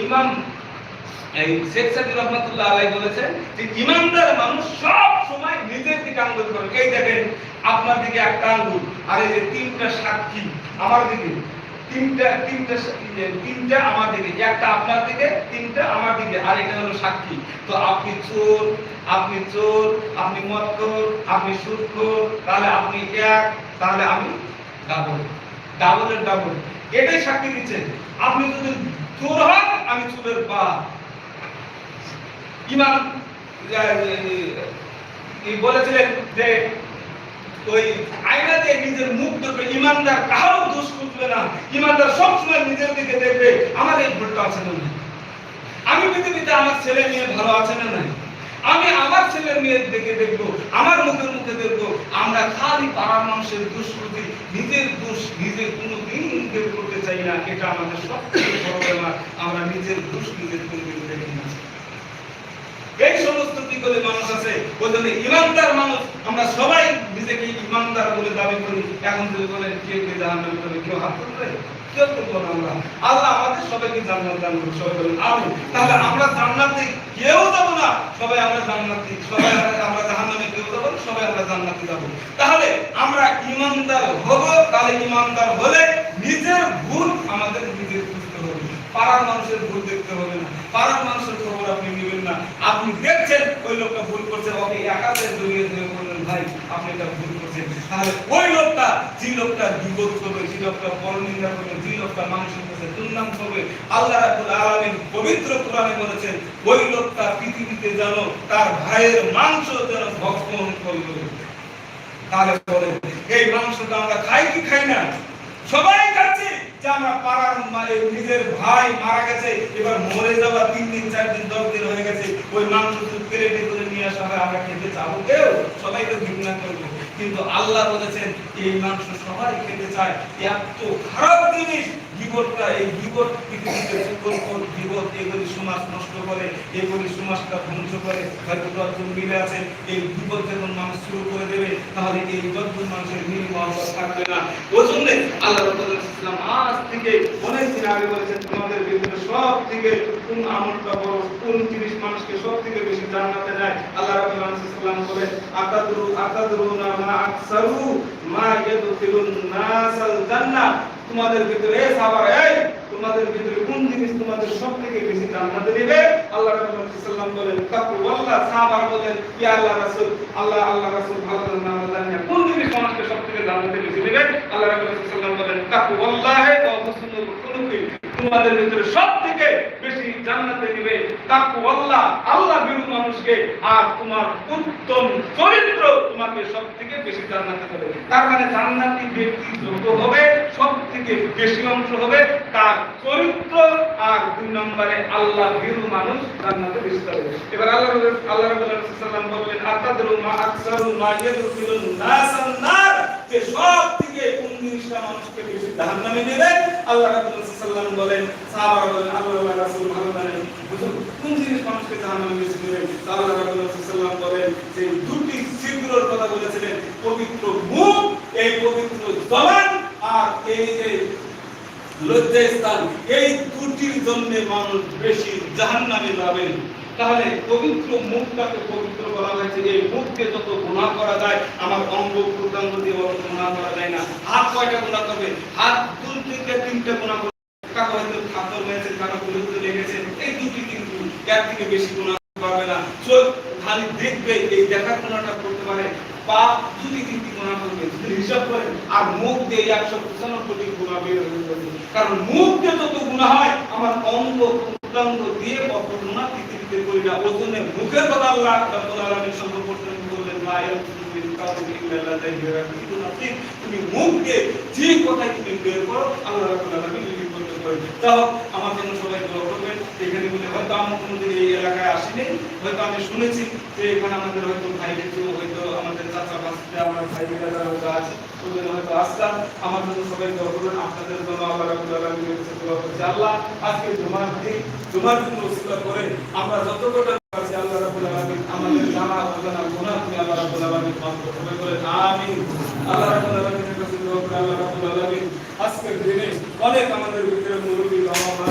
ইমাম এই শেখ সাদি রহমাতুল্লাহ আলাইহি বলেছেন যে ইমানদার মানুষ সব সময় নিজের দিকে আঙ্গুল করে। এই দেখেন আপনার দিকে একটা আঙ্গুল, আর এই যে তিনটা সাক্ষী আমার দিকে, তিনটা আমার দিকে, একটা আপনার দিকে, তিনটা আমার দিকে, আর এটা হলো সাক্ষী। তো আপনি চোর, আপনি মদখোর, আপনি সুদখোর, তাহলে আপনি এক, তাহলে আমি ডাবল, ডাবলের ডাবল, এটাই সাক্ষী দিচ্ছে। আপনি যদি চোর হন, আমি চোরের বাপ। ইমাম বলেছিলেন যে ওই আয়না দিয়ে নিজের মুখ দেখবে, ইমানদার কারো দোষ খুঁজবে না, ইমানদার সবসময় নিজের দিকে দেখবে আমার এই ভুলটা আছে না, আমি পৃথিবীতে আমার ছেলে মেয়ে ভালো আছে না নাই, আমি আমার ছেলে মেয়ের দিকে দেখবো, আমার মুখের মুখে দেখবো। আমরা খালি পাড়ার মানুষের দোষ খুঁজি, নিজের দোষ নিজে কোনোদিন বের করতে চাই না। এটা আমাদের সবচেয়ে বড় বেমার, আমরা নিজের দোষ নিজের কোনোদিন দেখি না। এই সমস্ত দিকে মানুষ আছে, ওই জন্য ইমানদার মানুষ আমরা সবাই নিজেকে ইমানদার বলে দাবি করি। এখন যদি বলেন কেউ কে জাহান্নামে যাবে, কেউ হাত তুলবে, কেউ তুলবো না আমরা। আল্লাহ আমাদের সবাইকে জান্নাত দান করুন, সবাই বলেন আমিন। তাহলে আমরা জান্নাতে কেউ যাবো না, সবাই আমরা জান্নাতি, সবাই আমরা জাহান্নামে কেউ যাবো না, সবাই আমরা জান্নাতে যাবো। তাহলে আমরা ইমানদার হব, তাহলে ইমানদার হলে নিজের ভুল আমাদের নিজের বুঝতে হবে, পাড়ার মানুষের ভুল দেখতে হবে না, পাড়ার মানুষের খবর আপনি নেবেন না। আপনি দেখছেন ওই লোকটা ভুল করছে, ওকে একাতে জড়িয়ে ধরে বললেন ভাই আপনি এটা ভুল করছেন, তাহলে ওই লোকটা, যে লোকটা বিপদ করবে, যে লোকটা পরনিন্দা করবে, যে লোকটা মানুষের কাছে দুর্নাম করবে, আল্লাহ রাব্বুল আলামিন পবিত্র কোরআনে বলেছেন ওই লোকটা পৃথিবীতে যেন তার ভাইয়ের মাংস যেন ভক্ষণ করবে। তাহলে বলেন এই মাংসটা আমরা খাই কি খাই না? সবাই খাচ্ছি। যে আমরা পাড়ার নিজের ভাই মারা গেছে, এবার মরে যাওয়া 3 দিন 4 দিন 10 দিন হয়ে গেছে, ওই মাংস প্লেটে করে নিয়ে আসা হয়, আমরা খেতে চাবো কেউ? সবাই তো ঘৃণা করবো। কিন্তু আল্লাহ বলেছেন এই মাংস সবাই খেতে চায়। এত খারাপ জিনিস গীবতটা, এই গীবত পৃথিবীতে গীবত এগুলি সমাজ নষ্ট করে, এগুলি সমাজটা ধ্বংস করে। হয়তো 10 জন মিলে আছেন, এই গীবত যখন মানুষ শুরু করে দেবে, তাহলে এই 10 জন মানুষের মিল মহব্বত থাকবে না। ওই জন্য আল্লাহ রাব্বুল ইসলাম আজ থেকে অনেক দিন আগে বলেছেন তোমাদের ভিতরে সব থেকে কোন আমলটা বড়, কোন জিনিস মানুষকে সব থেকে বেশি জান্নাতে যায়। আল্লাহ রাব্বুল আলামিন বলেন আতাদরুনা মা আকসারু মা ইয়াদখিলুন নাসাল জান্নাহ। তোমাদের ভিতরে সাহাবারা, এই তোমাদের ভিতরে কোন জিনিস তোমাদের সবথেকে বেশি জান্নাতে নেবে? আল্লাহ রাব্বুল আলামিন বলেন তাকওয়াল্লাহ। সাহাবারা বলেন ইয়া আল্লাহ রাসূল, আল্লাহ রাসূল ভালো না জানেন কোন জিনিস মানুষকে সবথেকে জান্নাতে বেশি নেবে? আল্লাহ রাব্বুল আলামিন বলেন তাকওয়াল্লাহ ওয়া হুসনুল খুলুকি। তোমাদের ভিতরে সবথেকে বেশি জান্নাতে নেবে তাকওয়াল্লাহ, আল্লাহ ভীরু মানুষকে, আর তোমার উত্তম চরিত্র তোমাকে সবথেকে বেশি জান্নাতে দেবে। তার মানে জান্নাতি ব্যক্তি যত হবে সবথেকে বেশি অংশ হবে তার চরিত্র, আর 2 নম্বরে আল্লাহ ভীরু মানুষ জান্নাতে বেশি যাবে। এবার আল্লাহ রাব্বুল আলামিন বললেন আতাদরু মা আকসারু মা ইয়াদখুলুন নাসান নার, যে সবথেকে কোন জিনিসটা মানুষকে বেশি জাহান্নামে নেবে? আল্লাহ রাব্বুল আলামিন বলেন, সাহাবারা বলেন আল্লাহ রাসূল ভালো জানেন কোন জিনিস মানুষকে জাহান্নামে বেশি নেবে? আল্লাহ রাব্বুল আলামিন বলেন যে 2টি ছিদ্রের কথা বলেছিলেন, পবিত্র মুখ, এই পবিত্র জবান, আর এই যে লজ্জাস্থান, এই 2টির জন্য মানুষ বেশি জাহান্নামে যাবে। তাহলে পবিত্র মুখটাকে পবিত্র বলা হয়েছে। এই মুখকে যত গুনাহ করা যায়, আমার অঙ্গ প্রত্যঙ্গ দিয়ে অত গুনাহ করা যায় না। হাত কয়টা গুনাহ করবে? হাত 2-3টা গুনাহ করবে। কারো হয়তো খাতর হয়েছে, কারো গুলিতে লেগেছে, এই 2টি কিন্তু এর থেকে বেশি গুনাহ করবে না। চোখ খালি দেখবে, এই দেখার গুনাহটা করতে পারে। পা যদি 3টি গুনাহ করবে, যদি হিসাব করেন, আর মুখ দিয়ে 195টি গুনাহ বের হয়ে যাবে। কারণ মুখ দিয়ে যত গুনাহ হয়, আমার অঙ্গ প্রত্যঙ্গ দিয়ে কত গুনাহ পৃথিবীতে করি না। ওই জন্য মুখের কথা আল্লাহ রাব্বুল আলামিন সর্বপ্রথম বললেন লা ইয়াকুতুবিল কাউলি ইল্লা লাযী। তুমি মুখকে যে কথাই তুমি বের করো, আল্লাহ রাব্বুল আলামিন লিপিবদ্ধ করেন। তাও আমার জন্য সবাই দোয়া করবেন। এখানে বলে হয়তো আমি কোনোদিন এই এলাকায় আসিনি, হয়তো আমি শুনেছি যে এখানে আমাদের হয়তো ভাই কিছু, হয়তো আমাদের চাচা বাচ্চা, আমার ভাই যারা হয়তো আছে, ওদের হয়তো আসলাম। আমার জন্য সবাই দোয়া করবেন। আপনাদের জন্য আল্লাহ রাব্বুল আলামিনের কাছে দোয়া করছি, আল্লাহ আজকে জুমার দিন, জুমার দিন ওসিলা করে আমরা যত কটা আছি, আল্লাহ রাব্বুল আলামিন আমাদের জানা অজানা গুনাহ তুমি আল্লাহ রাব্বুল আলামিন মাফ করবে বলে আমিন। আল্লাহ রাব্বুল আলামিনের কাছে দোয়া করে আল্লাহ রাব্বুল আলামিন আজকের দিনে অনেক আমাদের ভিতরে মুরব্বি বাবা মা